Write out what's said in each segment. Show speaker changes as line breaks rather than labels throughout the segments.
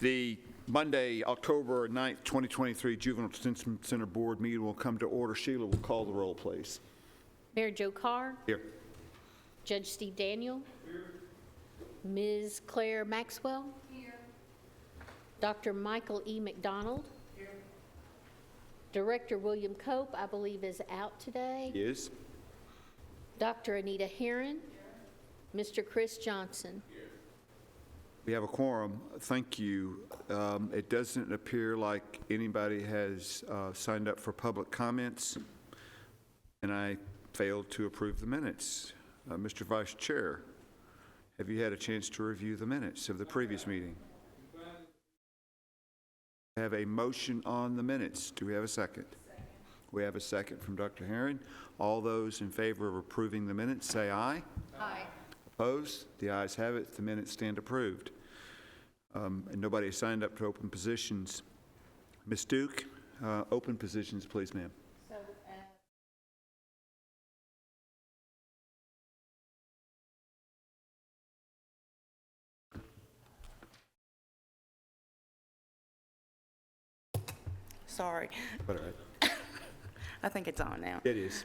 The Monday, October 9th, 2023 Juvenile Detention Center Board meeting will come to order. Sheila will call the roll, please.
Mayor Joe Carr.
Here.
Judge Steve Daniel. Here. Ms. Claire Maxwell. Here. Dr. Michael E. McDonald. Here. Director William Cope, I believe, is out today.
He is.
Dr. Anita Heron. Here. Mr. Chris Johnson. Here.
We have a quorum. Thank you. It doesn't appear like anybody has signed up for public comments, and I failed to approve the minutes. Mr. Vice Chair, have you had a chance to review the minutes of the previous meeting? I have a motion on the minutes. Do we have a second? We have a second from Dr. Herron. All those in favor of approving the minutes say aye.
Aye.
Opposed? The ayes have it. The minutes stand approved. And nobody has signed up to open positions. Ms. Duke, open positions, please, ma'am.
Sorry.
All right.
I think it's on now.
It is.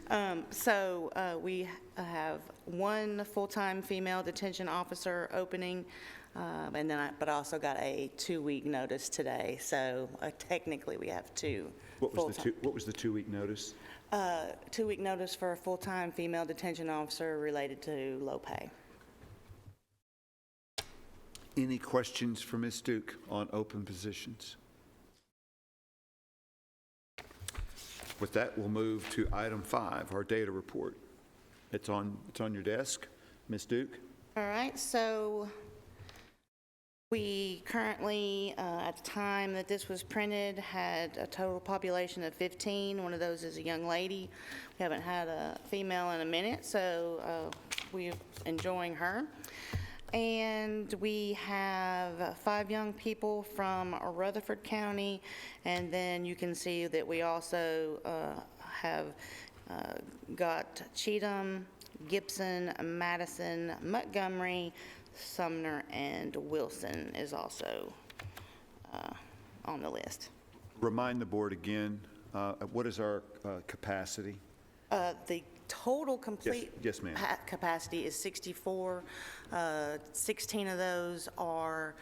We have one full-time female detention officer opening, and then but I also got a 2-week notice today. So technically, we have two.
What was the 2-week notice?
2-week notice for a full-time female detention officer related to low pay.
Any questions for Ms. Duke on open positions? With that, we'll move to item 5, our data report. It's on your desk, Ms. Duke.
All right, so we currently, at the time that this was printed, had a total population of 15. One of those is a young lady. We haven't had a female in a minute, so we're enjoying her. And we have 5 young people from Rutherford County, and then you can see that we also have got Cheatham, Gibson, Madison, Montgomery, Sumner, and Wilson is also on the list.
Remind the board again, what is our capacity?
The total complete
yes, ma'am.
Capacity is 64. 16 of those are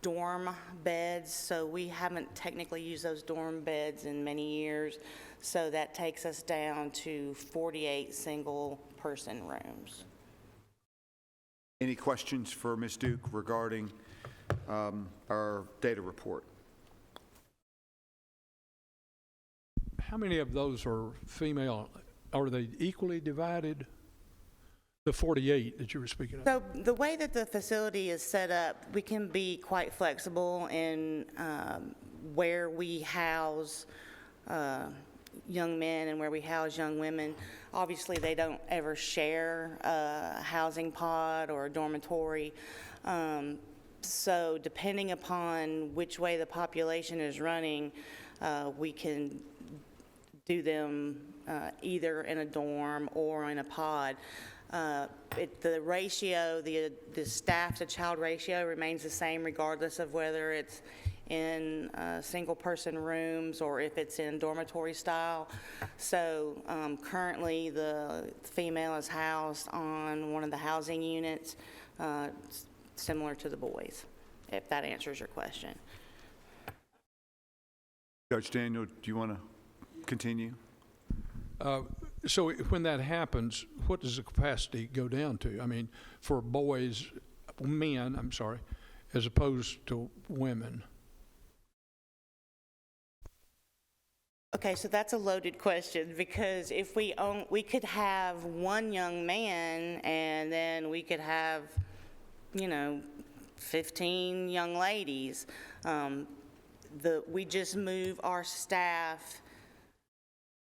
dorm beds, so we haven't technically used those dorm beds in many years. So that takes us down to 48 single-person rooms.
Any questions for Ms. Duke regarding our data report?
How many of those are female? Are they equally divided? The 48 that you were speaking of?
So the way that the facility is set up, we can be quite flexible in where we house young men and where we house young women. Obviously, they don't ever share a housing pod or a dormitory. So depending upon which way the population is running, we can do them either in a dorm or in a pod. The ratio, the staff to child ratio remains the same regardless of whether it's in single-person rooms or if it's in dormitory style. So currently the female is housed on one of the housing units similar to the boys, if that answers your question.
Judge Daniel, do you want to continue?
So when that happens, what does the capacity go down to? I mean, for men, as opposed to women?
Okay, so that's a loaded question, because if we could have one young man and then we could have, 15 young ladies. We just move our staff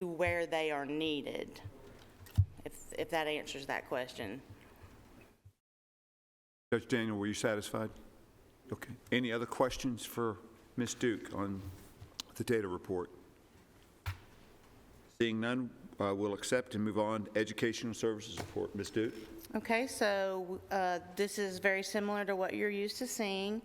to where they are needed, if that answers that question.
Judge Daniel, were you satisfied? Okay. Any other questions for Ms. Duke on the data report? Seeing none, we'll accept and move on. Educational Services Report. Ms. Duke.
Okay, so this is very similar to what you're used to seeing.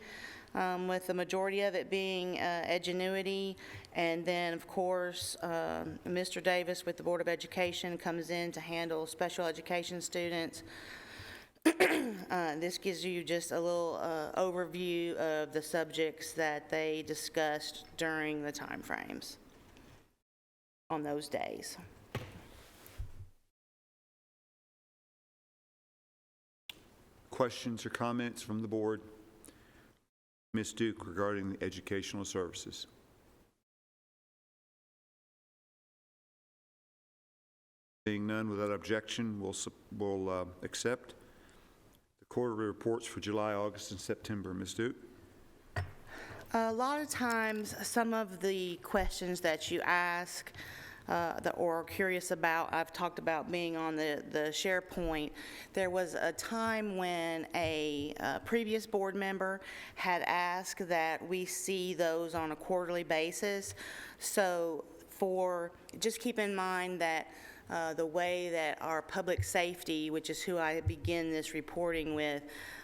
with the majority of it being Edgenuity. And then, of course, Mr. Davis with the Board of Education comes in to handle special education students. This gives you just a little overview of the subjects that they discussed during the timeframes on those days.
Questions or comments from the board? Ms. Duke, regarding the educational services. Seeing none, without objection, we'll accept the quarterly reports for July, August, and September. Ms. Duke?
A lot of times, some of the questions that you ask or are curious about, I've talked about being on the SharePoint. There was a time when a previous board member had asked that we see those on a quarterly basis. So just keep in mind that the way that our public safety, which is who I begin this reporting with,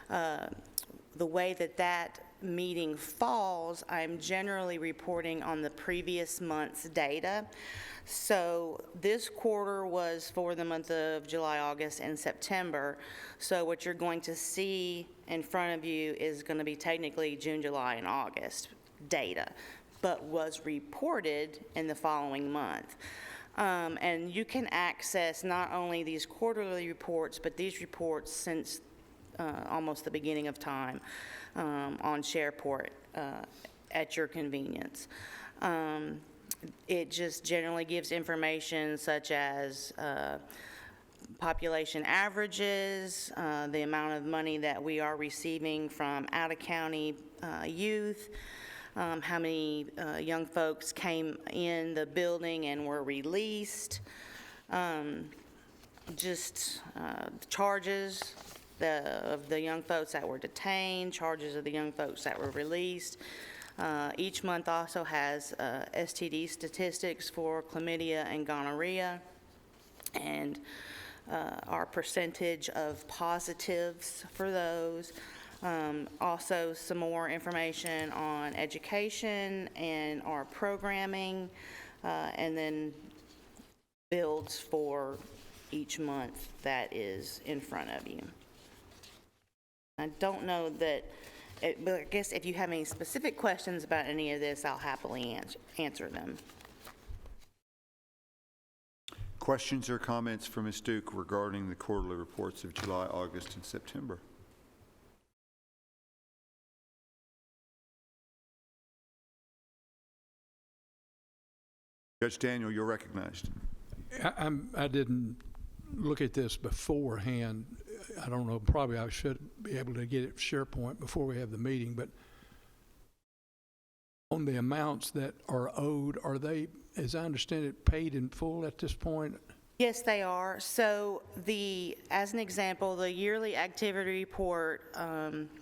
the way that meeting falls, I'm generally reporting on the previous month's data. So this quarter was for the month of July, August, and September. So what you're going to see in front of you is going to be technically June, July, and August data, but was reported in the following month. And you can access not only these quarterly reports, but these reports since almost the beginning of time on SharePoint at your convenience. It just generally gives information such as population averages, the amount of money that we are receiving from out-of-county youth, how many young folks came in the building and were released, charges of the young folks that were detained, charges of the young folks that were released. Each month also has STD statistics for chlamydia and gonorrhea, and our percentage of positives for those. Also some more information on education and our programming, and then builds for each month that is in front of you. I don't know that, but I guess if you have any specific questions about any of this, I'll happily answer them.
Questions or comments from Ms. Duke regarding the quarterly reports of July, August, and September? Judge Daniel, you're recognized.
I didn't look at this beforehand. I don't know, probably I should be able to get it SharePoint before we have the meeting, but on the amounts that are owed, are they, as I understand it, paid in full at this point?
Yes, they are. So as an example, the yearly activity report,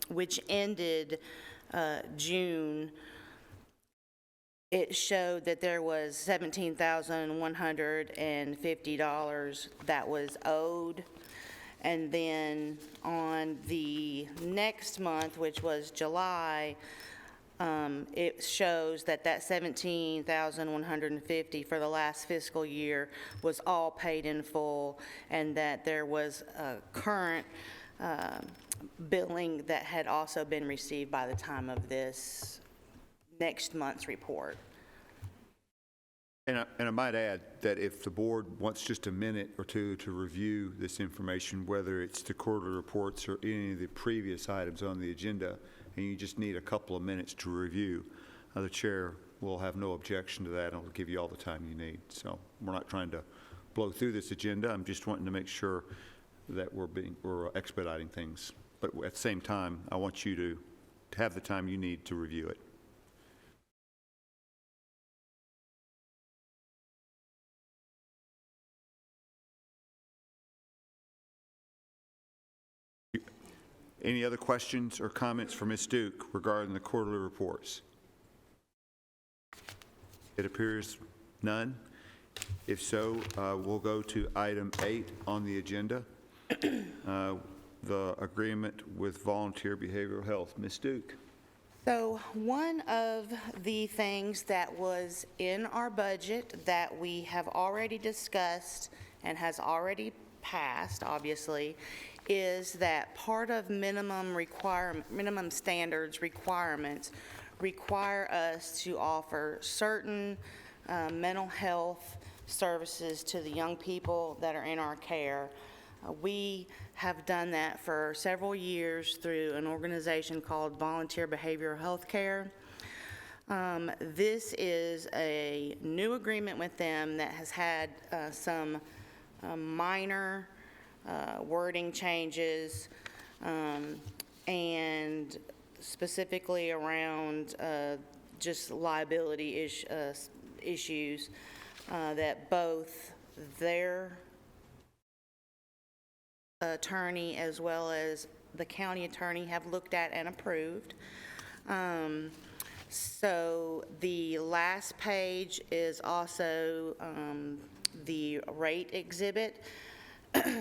which ended June, it showed that there was $17,150 that was owed. And then on the next month, which was July, it shows that $17,150 for the last fiscal year was all paid in full, and that there was a current billing that had also been received by the time of this next month's report.
And I might add that if the board wants just a minute or two to review this information, whether it's the quarterly reports or any of the previous items on the agenda, and you just need a couple of minutes to review, the chair will have no objection to that, and will give you all the time you need. So we're not trying to blow through this agenda. I'm just wanting to make sure that we're expediting things. But at the same time, I want you to have the time you need to review it. Any other questions or comments for Ms. Duke regarding the quarterly reports? It appears none. If so, we'll go to item 8 on the agenda, the agreement with volunteer behavioral health. Ms. Duke.
So one of the things that was in our budget that we have already discussed and has already passed, obviously, is that part of minimum standards requirements require us to offer certain mental health services to the young people that are in our care. We have done that for several years through an organization called Volunteer Behavioral Health Care. This is a new agreement with them that has had some minor wording changes, and specifically around just liability issues that both their attorney as well as the county attorney have looked at and approved. So the last page is also the rate exhibit.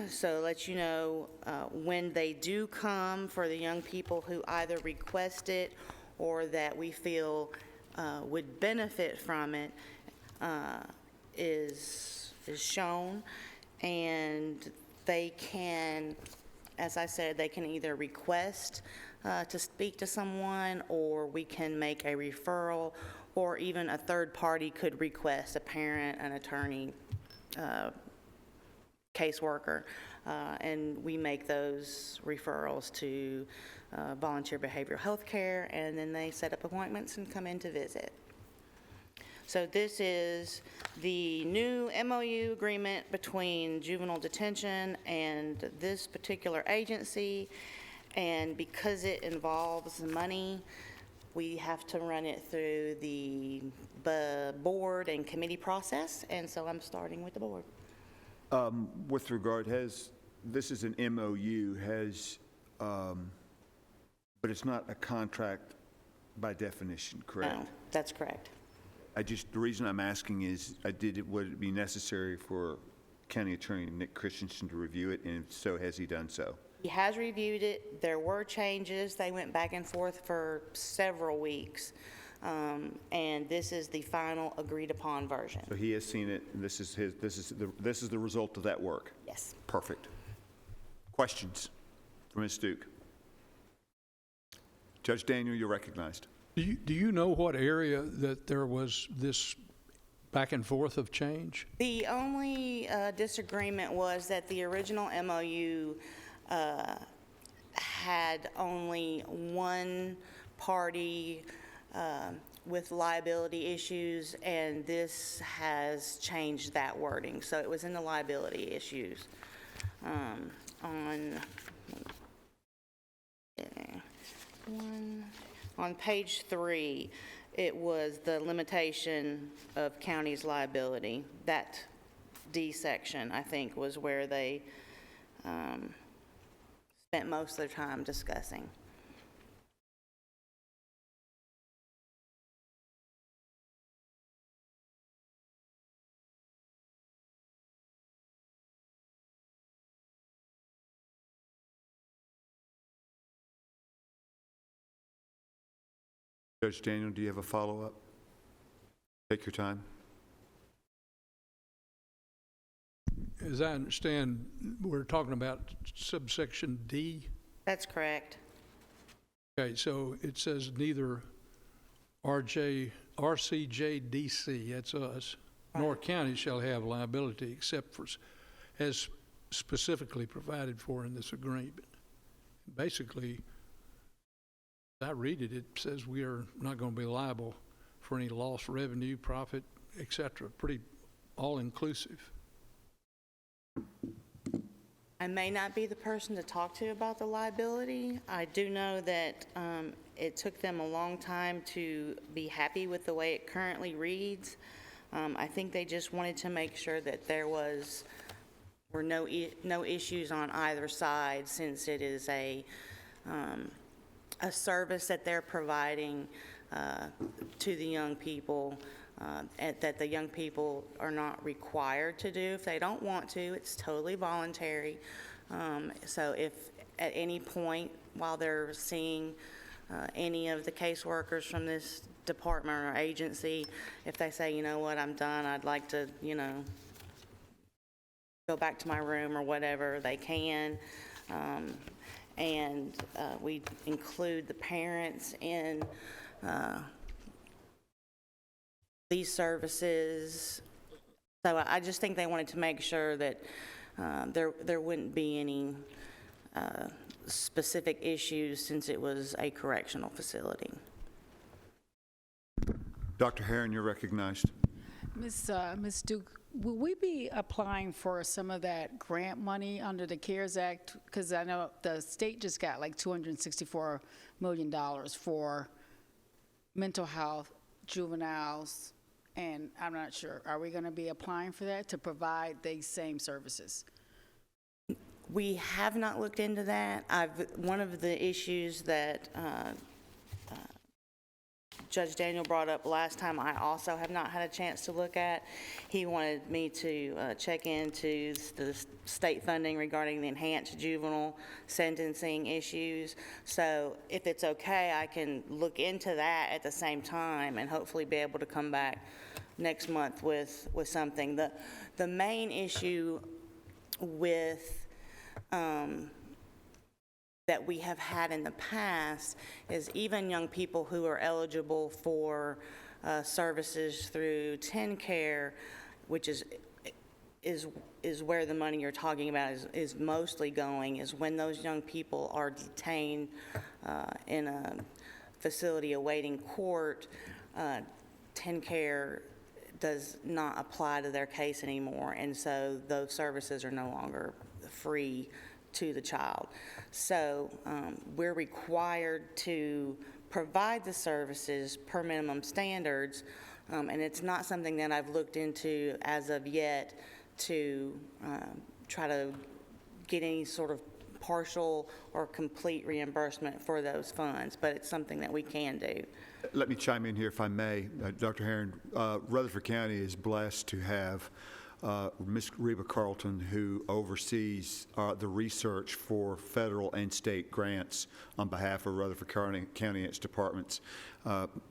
So let you know when they do come for the young people who either request it or that we feel would benefit from it is shown, and they can, as I said, they can either request to speak to someone, or we can make a referral, or even a third party could request, a parent, an attorney, caseworker, and we make those referrals to Volunteer Behavioral Health Care, and then they set up appointments and come in to visit. So this is the new MOU agreement between Juvenile Detention and this particular agency, and because it involves money, we have to run it through the board and committee process, and so I'm starting with the board.
With regard, this is an MOU, but it's not a contract by definition, correct?
No, that's correct.
The reason I'm asking is, would it be necessary for County Attorney Nick Christensen to review it, and if so, has he done so?
He has reviewed it. There were changes. They went back and forth for several weeks, and this is the final agreed-upon version.
So he has seen it, and this is the result of that work?
Yes.
Perfect. Questions for Ms. Duke? Judge Daniel, you're recognized.
Do you know what area that there was this back and forth of change?
The only disagreement was that the original MOU had only one party with liability issues, and this has changed that wording. So it was in the liability issues. On page 3, it was the limitation of county's liability. That D section, I think, was where they spent most of their time discussing.
Judge Daniel, do you have a follow-up? Take your time.
As I understand, we're talking about subsection D.
That's correct.
Okay, so it says neither RCJDC, that's us, nor county shall have liability except for as specifically provided for in this agreement. Basically, as I read it, it says we are not going to be liable for any lost revenue, profit, et cetera. Pretty all-inclusive.
I may not be the person to talk to about the liability. I do know that it took them a long time to be happy with the way it currently reads. I think they just wanted to make sure that there were no issues on either side, since it is a service that they're providing to the young people, that the young people are not required to do. If they don't want to, it's totally voluntary. So if at any point while they're seeing any of the caseworkers from this department or agency, if they say, you know what, I'm done, I'd like to, go back to my room or whatever, they can. And we include the parents in these services. So I just think they wanted to make sure that there wouldn't be any specific issues since it was a correctional facility.
Dr. Herron, you're recognized.
Ms. Duke, will we be applying for some of that grant money under the CARES Act? Because I know the state just got like $264 million for mental health, juveniles, and I'm not sure. Are we going to be applying for that to provide these same services?
We have not looked into that. One of the issues that Judge Daniel brought up last time, I also have not had a chance to look at. He wanted me to check into the state funding regarding the enhanced juvenile sentencing issues. So if it's okay, I can look into that at the same time and hopefully be able to come back next month with something. The main issue with that we have had in the past is even young people who are eligible for services through TennCare, which is where the money you're talking about is mostly going, is when those young people are detained in a facility awaiting court, TennCare does not apply to their case anymore, and so those services are no longer free to the child. So we're required to provide the services per minimum standards, and it's not something that I've looked into as of yet to try to get any sort of partial or complete reimbursement for those funds, but it's something that we can do.
Let me chime in here if I may. Dr. Herron, Rutherford County is blessed to have Ms. Reba Carlton, who oversees the research for federal and state grants on behalf of Rutherford County and its departments.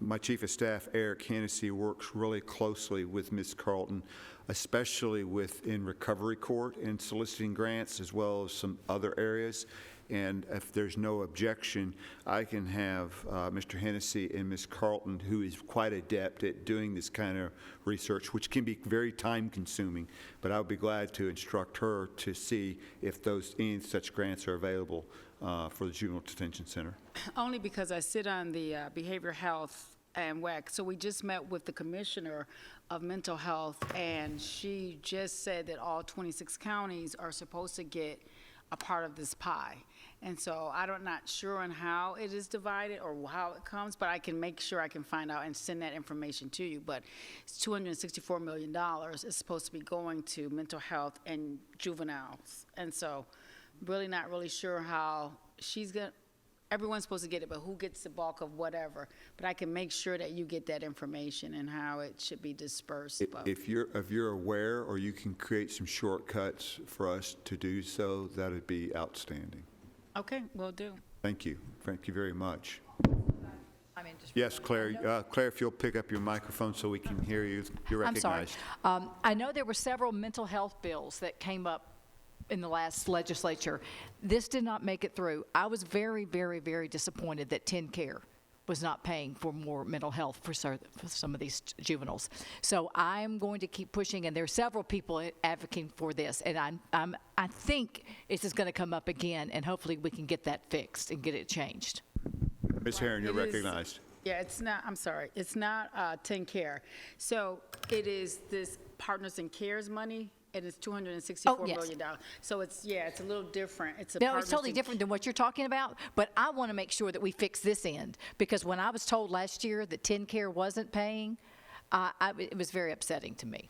My Chief of Staff, Eric Hennessy, works really closely with Ms. Carlton, especially in recovery court and soliciting grants, as well as some other areas. And if there's no objection, I can have Mr. Hennessy and Ms. Carlton, who is quite adept at doing this kind of research, which can be very time-consuming, but I would be glad to instruct her to see if any such grants are available for the Juvenile Detention Center.
Only because I sit on the Behavioral Health and WAC. So we just met with the Commissioner of Mental Health, and she just said that all 26 counties are supposed to get a part of this pie. And so I'm not sure on how it is divided or how it comes, but I can make sure I can find out and send that information to you. But it's $264 million is supposed to be going to mental health and juveniles. And so really not really sure how everyone's supposed to get it, but who gets the bulk of whatever. But I can make sure that you get that information and how it should be dispersed.
If you're aware, or you can create some shortcuts for us to do so, that would be outstanding.
Okay, will do.
Thank you. Thank you very much. Yes, Claire. Claire, if you'll pick up your microphone so we can hear you. You're recognized.
I'm sorry. I know there were several mental health bills that came up in the last legislature. This did not make it through. I was very, very, very disappointed that TennCare was not paying for more mental health for some of these juveniles. So I'm going to keep pushing, and there are several people advocating for this, and I think this is going to come up again, and hopefully we can get that fixed and get it changed.
Ms. Herron, you're recognized.
Yeah, it's not, I'm sorry, it's not TennCare. So it is this Partners in Cares money, and it's $264 million. So it's a little different. It's
totally different than what you're talking about, but I want to make sure that we fix this end, because when I was told last year that TennCare wasn't paying, it was very upsetting to me.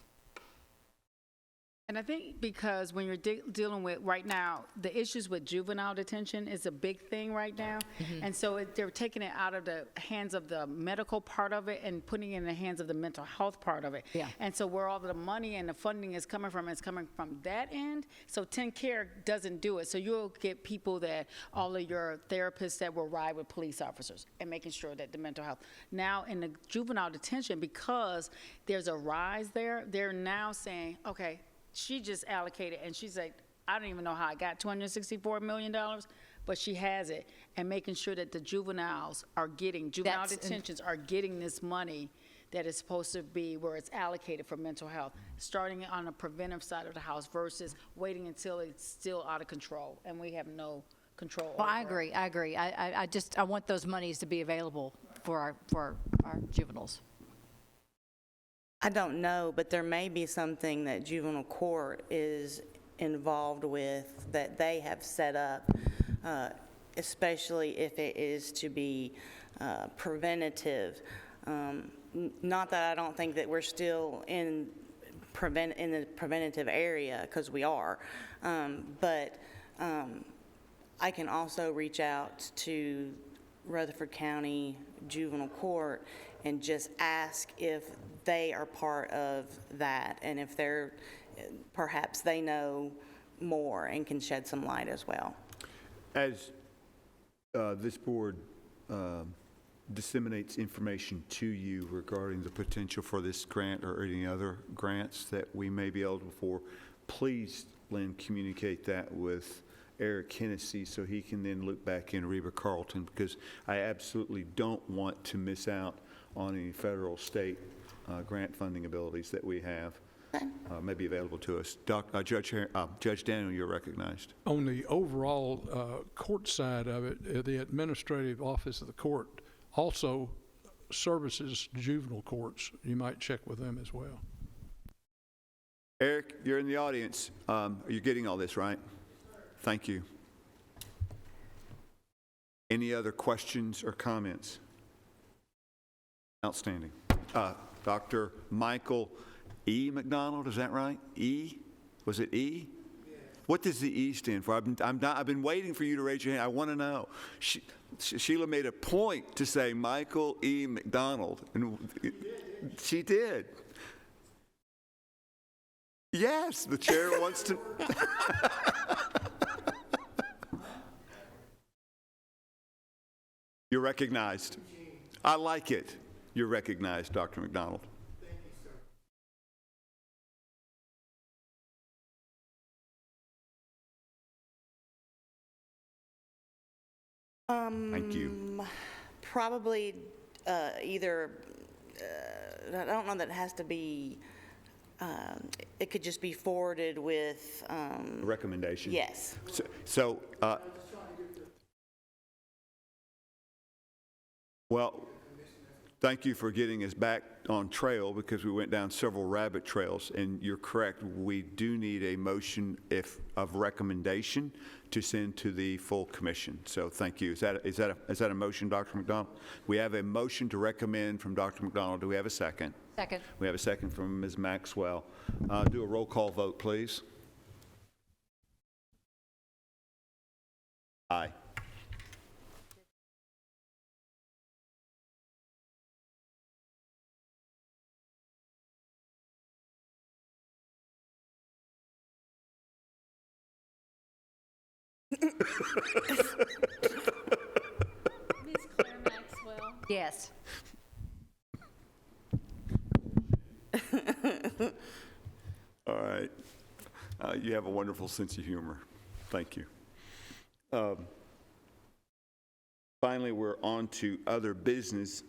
And I think because when you're dealing with, right now, the issues with juvenile detention is a big thing right now. And so they're taking it out of the hands of the medical part of it and putting it in the hands of the mental health part of it.
Yeah.
And so where all the money and the funding is coming from that end. So 10 Care doesn't do it. So you'll get people that, all of your therapists that will ride with police officers and making sure that the mental health. Now in the juvenile detention, because there's a rise there, they're now saying, okay, she just allocated, and she's like, I don't even know how I got $264 million, but she has it, and making sure that the juveniles are getting, juvenile detentions are getting this money that is supposed to be where it's allocated for mental health, starting on the preventive side of the house versus waiting until it's still out of control, and we have no control
Well,
over
I
it.
agree, I agree. I want those monies to be available for our juveniles.
I don't know, but there may be something that juvenile court is involved with that they have set up, especially if it is to be preventative. Not that I don't think that we're still in the preventative area, because we are, but I can also reach out to Rutherford County Juvenile Court and just ask if they are part of that, and if they're, perhaps they know more and can shed some light as well.
As this board disseminates information to you regarding the potential for this grant or any other grants that we may be eligible for, please, Lynn, communicate that with Eric Hennessy so he can then loop back in Reba Carlton, because I absolutely don't want to miss out on any federal, state grant funding abilities that we have may be available to us. Judge Daniel, you're recognized.
On the overall court side of it, the administrative office of the court also services juvenile courts. You might check with them as well.
Eric, you're in the audience. You're getting all this, right? Thank you. Any other questions or comments? Outstanding. Dr. Michael E. McDonald, is that right? E? Was it E? Yes. What does the E stand for? I've been waiting for you to raise your hand. I want to know. Sheila made a point to say Michael E. McDonald, and she did. Yes, the chair wants to. You're recognized. I like it. You're recognized, Dr. McDonald.
Thank you, sir.
Thank you.
Probably either, I don't know that it has to be, it could just be forwarded with,
Recommendation.
yes.
So, well, thank you for getting us back on trail, because we went down several rabbit trails, and you're correct. We do need a motion of recommendation to send to the full commission. So thank you. Is that a motion, Dr. McDonald? We have a motion to recommend from Dr. McDonald. Do we have a second?
Second.
We have a second from Ms. Maxwell. Do a roll call vote, please. Aye.
Ms. Claire Maxwell.
Yes.
All right. You have a wonderful sense of humor. Thank you. Finally, we're on to other business,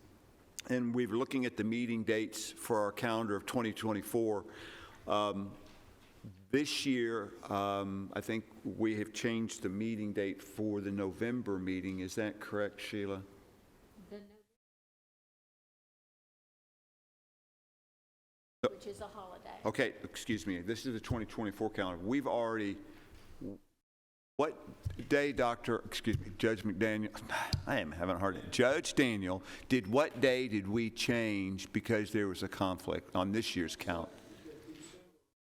and we're looking at the meeting dates for our calendar of 2024. This year, I think we have changed the meeting date for the November meeting. Is that correct, Sheila?
Which is a holiday.
Okay, excuse me. This is the 2024 calendar. We've already, what day, Judge McDaniel, I am having a hard time. Judge Daniel, what day did we change because there was a conflict on this year's count?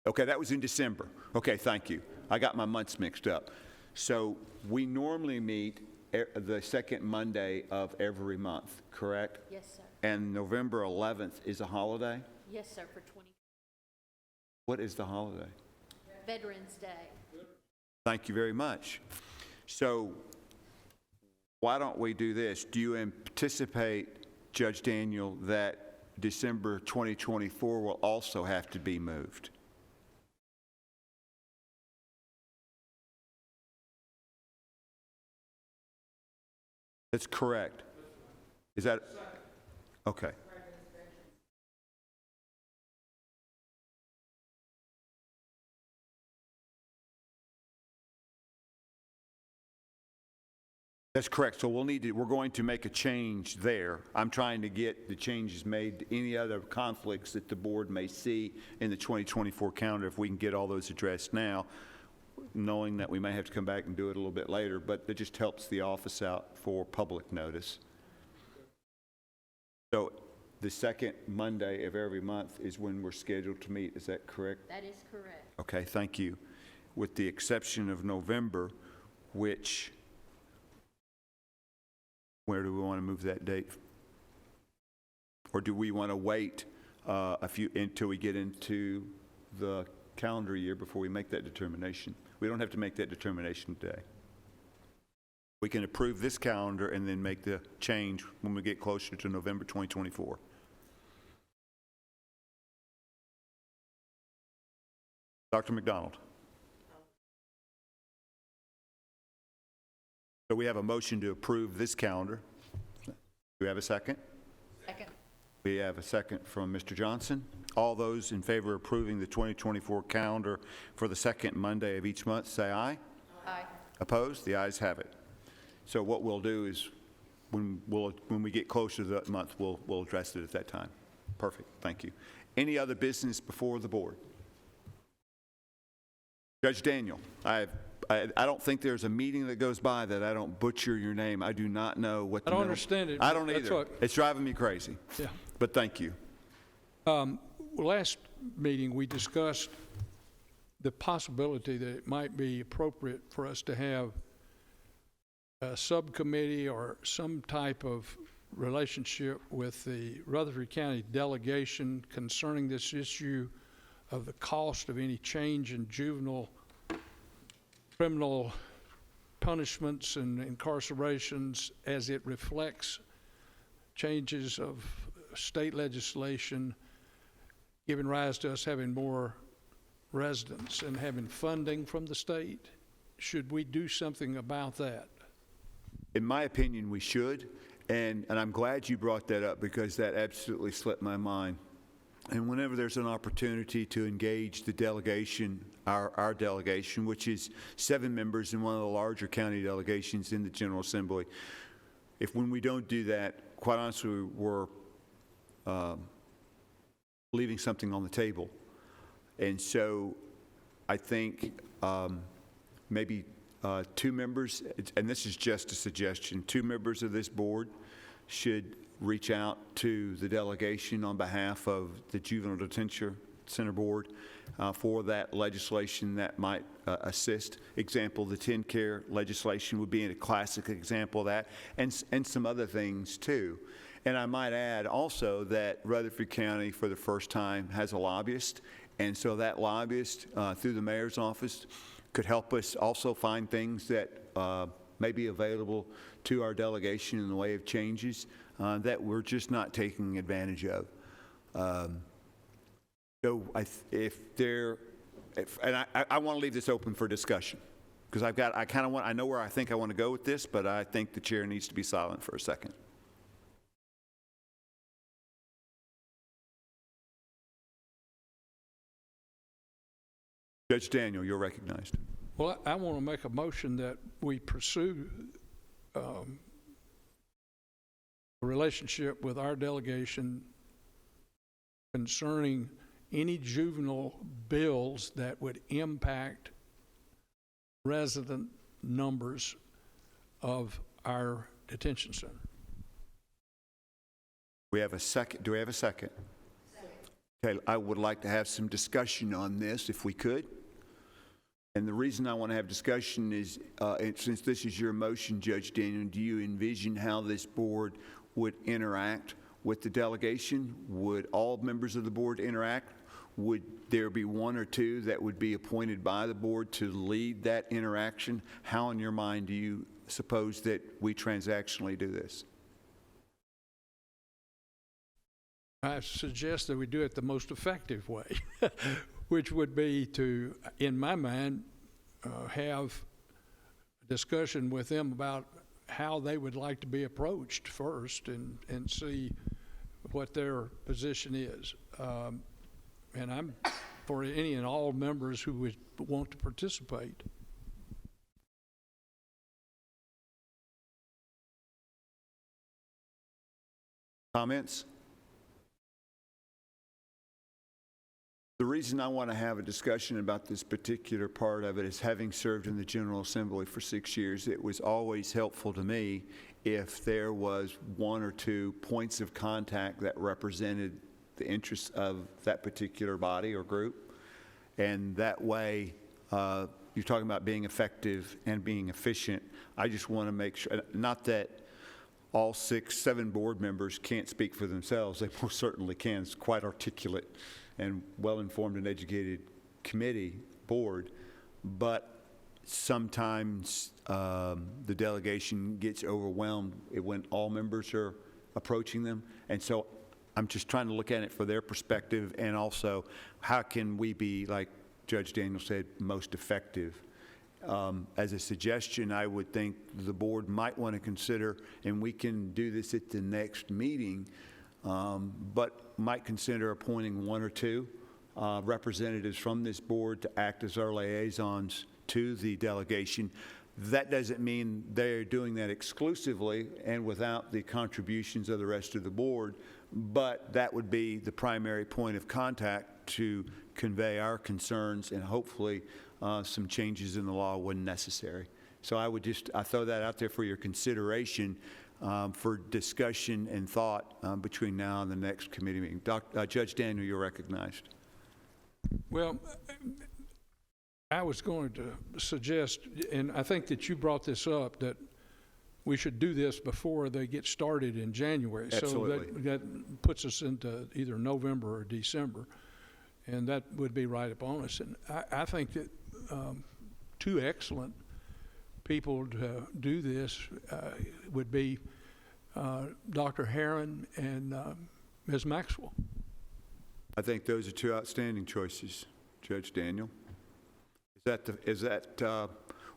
Okay, that was in December. Okay, thank you. I got my months mixed up. So we normally meet the second Monday of every month, correct?
Yes, sir.
And November 11th is a holiday?
Yes, sir, for 20,
What is the holiday?
Veterans Day.
Thank you very much. So why don't we do this? Do you anticipate, Judge Daniel, that December 2024 will also have to be moved? That's correct. Is that? Okay. That's correct. So we're going to make a change there. I'm trying to get the changes made to any other conflicts that the board may see in the 2024 calendar, if we can get all those addressed now, knowing that we may have to come back and do it a little bit later, but it just helps the office out for public notice. So the second Monday of every month is when we're scheduled to meet. Is that correct?
That is correct.
Okay, thank you. With the exception of November, which, where do we want to move that date? Or do we want to wait until we get into the calendar year before we make that determination? We don't have to make that determination today. We can approve this calendar and then make the change when we get closer to November 2024. Dr. McDonald. So we have a motion to approve this calendar. Do we have a second?
Second.
We have a second from Mr. Johnson. All those in favor of approving the 2024 calendar for the second Monday of each month, say aye.
Aye.
Opposed? The ayes have it. So what we'll do is, when we get closer to that month, we'll address it at that time. Perfect. Thank you. Any other business before the board? Judge Daniel, I don't think there's a meeting that goes by that I don't butcher your name. I do not know what the
I don't
middle-
understand it.
I don't
That's
either.
what-
It's driving me crazy.
Yeah.
But thank you.
Last meeting, we discussed the possibility that it might be appropriate for us to have a subcommittee or some type of relationship with the Rutherford County delegation concerning this issue of the cost of any change in juvenile criminal punishments and incarcerations as it reflects changes of state legislation giving rise to us having more residents and having funding from the state. Should we do something about that?
In my opinion, we should, and I'm glad you brought that up because that absolutely slipped my mind. And whenever there's an opportunity to engage the delegation, our delegation, which is 7 members in one of the larger county delegations in the General Assembly, when we don't do that, quite honestly, we're leaving something on the table. And so I think maybe 2 members, and this is just a suggestion, 2 members of this board should reach out to the delegation on behalf of the Juvenile Detention Center Board for that legislation that might assist. Example, the 10 care legislation would be a classic example of that, and some other things too. And I might add also that Rutherford County, for the first time, has a lobbyist, and so that lobbyist, through the mayor's office, could help us also find things that may be available to our delegation in the way of changes that we're just not taking advantage of. So I want to leave this open for discussion because I know where I think I want to go with this, but I think the chair needs to be silent for a second. Judge Daniel, you're recognized.
Well, I want to make a motion that we pursue a relationship with our delegation concerning any juvenile bills that would impact resident numbers of our detention center.
We have a second. Do we have a second? Okay, I would like to have some discussion on this if we could. And the reason I want to have discussion is, and since this is your motion, Judge Daniel, do you envision how this board would interact with the delegation? Would all members of the board interact? Would there be one or two that would be appointed by the board to lead that interaction? How, in your mind, do you suppose that we transactionally do this?
I suggest that we do it the most effective way, which would be to, in my mind, have a discussion with them about how they would like to be approached first and see what their position is. And I'm for any and all members who would want to participate.
Comments? The reason I want to have a discussion about this particular part of it is, having served in the General Assembly for 6 years, it was always helpful to me if there was one or two points of contact that represented the interests of that particular body or group. And that way, you're talking about being effective and being efficient. I just want to make sure, not that all 6, 7 board members can't speak for themselves. They most certainly can. It's quite articulate and well-informed and educated committee, board, but sometimes the delegation gets overwhelmed when all members are approaching them. And so I'm just trying to look at it for their perspective, and also how can we be, like Judge Daniel said, most effective. As a suggestion, I would think the board might want to consider, and we can do this at the next meeting, but might consider appointing one or two representatives from this board to act as our liaisons to the delegation. That doesn't mean they're doing that exclusively and without the contributions of the rest of the board, but that would be the primary point of contact to convey our concerns, and hopefully some changes in the law when necessary. So I throw that out there for your consideration, for discussion and thought between now and the next committee meeting. Judge Daniel, you're recognized.
Well, I was going to suggest, and I think that you brought this up, that we should do this before they get started in January.
Absolutely.
So that puts us into either November or December, and that would be right upon us. And I think that two excellent people to do this would be Dr. Herron and Ms. Maxwell.
I think those are two outstanding choices, Judge Daniel. Well,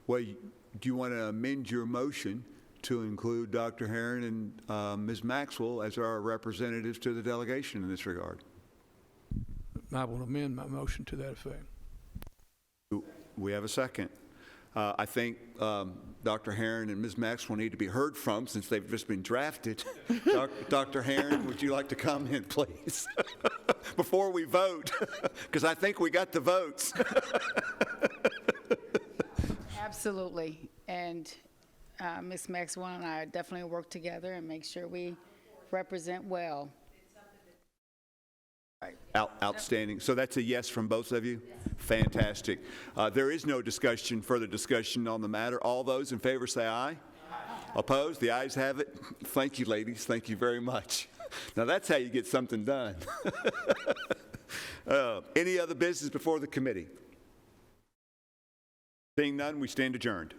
do you want to amend your motion to include Dr. Herron and Ms. Maxwell as our representatives to the delegation in this regard?
I will amend my motion to that effect.
We have a second. I think Dr. Herron and Ms. Maxwell need to be heard from since they've just been drafted. Dr. Herron, would you like to comment, please? Before we vote, because I think we got the votes.
Absolutely. And Ms. Maxwell and I definitely work together and make sure we represent well.
Outstanding. So that's a yes from both of you? Yes. Fantastic. There is no further discussion on the matter. All those in favor say aye. Aye. Opposed? The ayes have it. Thank you, ladies. Thank you very much. Now that's how you get something done. Any other business before the committee? Seeing none, we stand adjourned.